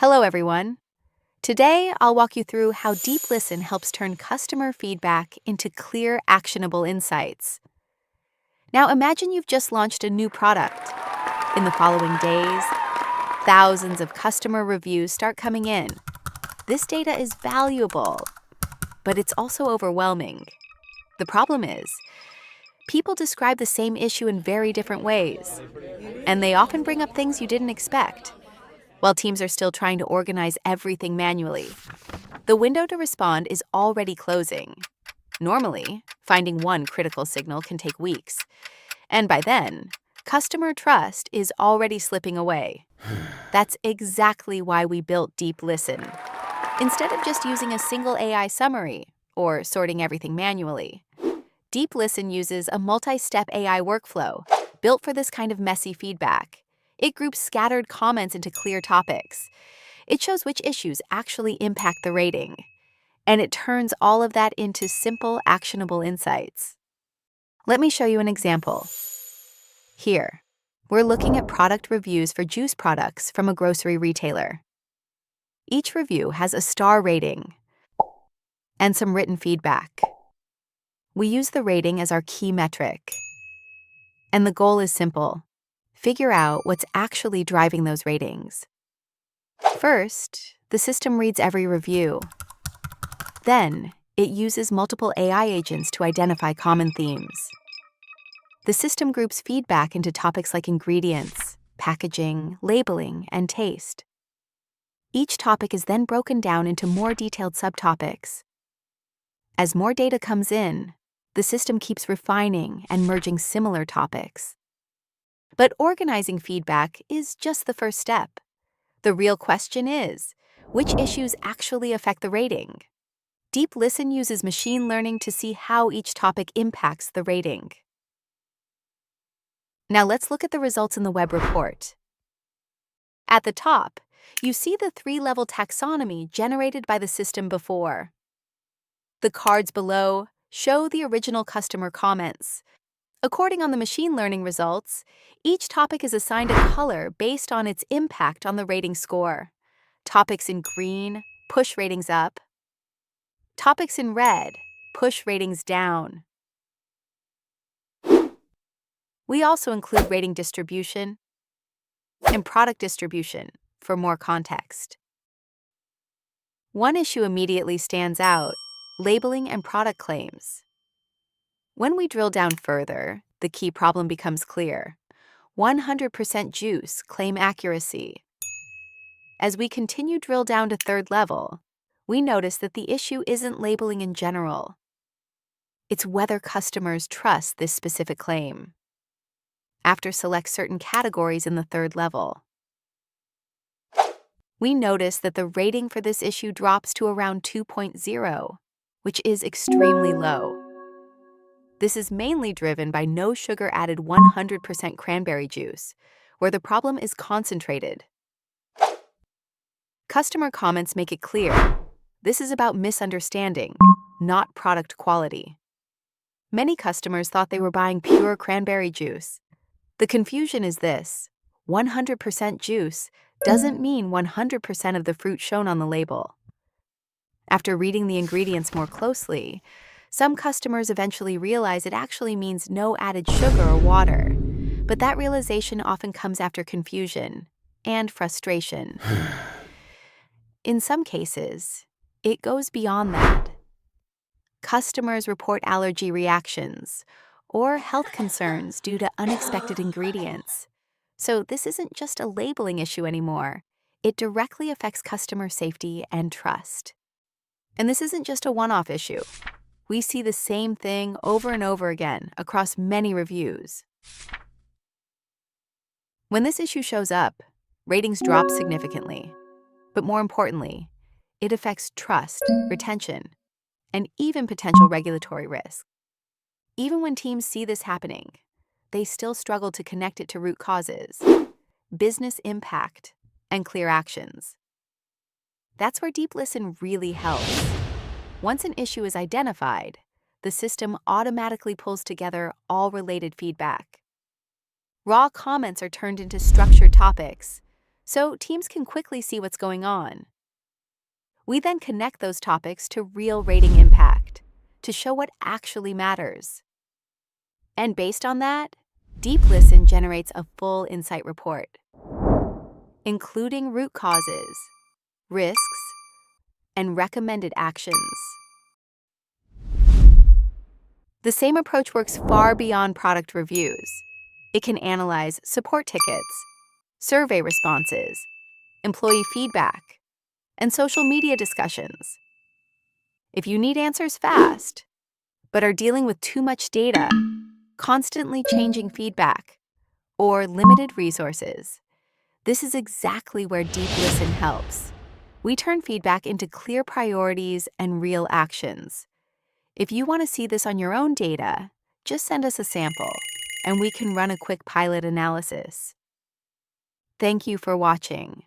Hello, everyone. Today, I'll walk you through how DeepListen helps turn customer feedback into clear, actionable insights. Now, imagine you've just launched a new product. In the following days, thousands of customer reviews start coming in. This data is valuable, but it's also overwhelming. The problem is, people describe the same issue in very different ways, and they often bring up things you didn't expect. While teams are still trying to organize everything manually, the window to respond is already closing. Normally, finding one critical signal can take weeks, and by then, customer trust is already slipping away. That's exactly why we built DeepListen. Instead of just using a single AI summary or sorting everything manually, DeepListen uses a multi-step AI workflow built for this kind of messy feedback. It groups scattered comments into clear topics. It shows which issues actually impact the rating. And it turns all of that into simple, actionable insights. Let me show you an example. Here, we're looking at product reviews for juice products from a grocery retailer. Each review has a star rating and some written feedback. We use the rating as our key metric. And the goal is simple. Figure out what's actually driving those ratings. First, the system reads every review. Then, it uses multiple AI agents to identify common themes. The system groups feedback into topics like ingredients, packaging, labeling, and taste. Each topic is then broken down into more detailed subtopics. As more data comes in, the system keeps refining and merging similar topics. But organizing feedback is just the first step. The real question is, which issues actually affect the rating? DeepListen uses machine learning to see how each topic impacts the rating. Now let's look at the results in the web report. At the top, you see the three-level taxonomy generated by the system before. The cards below show the original customer comments. According on the machine learning results, each topic is assigned a color based on its impact on the rating score. Topics in green push ratings up. Topics in red push ratings down. We also include rating distribution and product distribution for more context. One issue immediately stands out: labeling and product claims. When we drill down further, the key problem becomes clear. 100% juice claim accuracy. As we continue drill down to third level, we notice that the issue isn't labeling in general. It's whether customers trust this specific claim. After select certain categories in the third level, we notice that the rating for this issue drops to around 2.0, which is extremely low. This is mainly driven by no sugar added 100% cranberry juice, where the problem is concentrated. Customer comments make it clear. This is about misunderstanding, not product quality. Many customers thought they were buying pure cranberry juice. The confusion is this: 100% juice doesn't mean 100% of the fruit shown on the label. After reading the ingredients more closely, some customers eventually realize it actually means no added sugar or water, but that realization often comes after confusion and frustration. In some cases, it goes beyond that. Customers report allergy reactions or health concerns due to unexpected ingredients. So this isn't just a labeling issue anymore. It directly affects customer safety and trust. And this isn't just a one-off issue. We see the same thing over and over again across many reviews. When this issue shows up, ratings drop significantly. But more importantly, it affects trust, retention, and even potential regulatory risk. Even when teams see this happening, they still struggle to connect it to root causes, business impact, and clear actions. That's where DeepListen really helps. Once an issue is identified, the system automatically pulls together all related feedback. Raw comments are turned into structured topics. so teams can quickly see what's going on. We then connect those topics to real rating impact to show what actually matters. And based on that, DeepListen generates a full insight report, including root causes, risks, and recommended actions. The same approach works far beyond product reviews. It can analyze support tickets, survey responses, employee feedback, and social media discussions. If you need answers fast, but are dealing with too much data, constantly changing feedback, or limited resources, this is exactly where DeepListen helps. We turn feedback into clear priorities and real actions. If you want to see this on your own data, just send us a sample, and we can run a quick pilot analysis. Thank you for watching.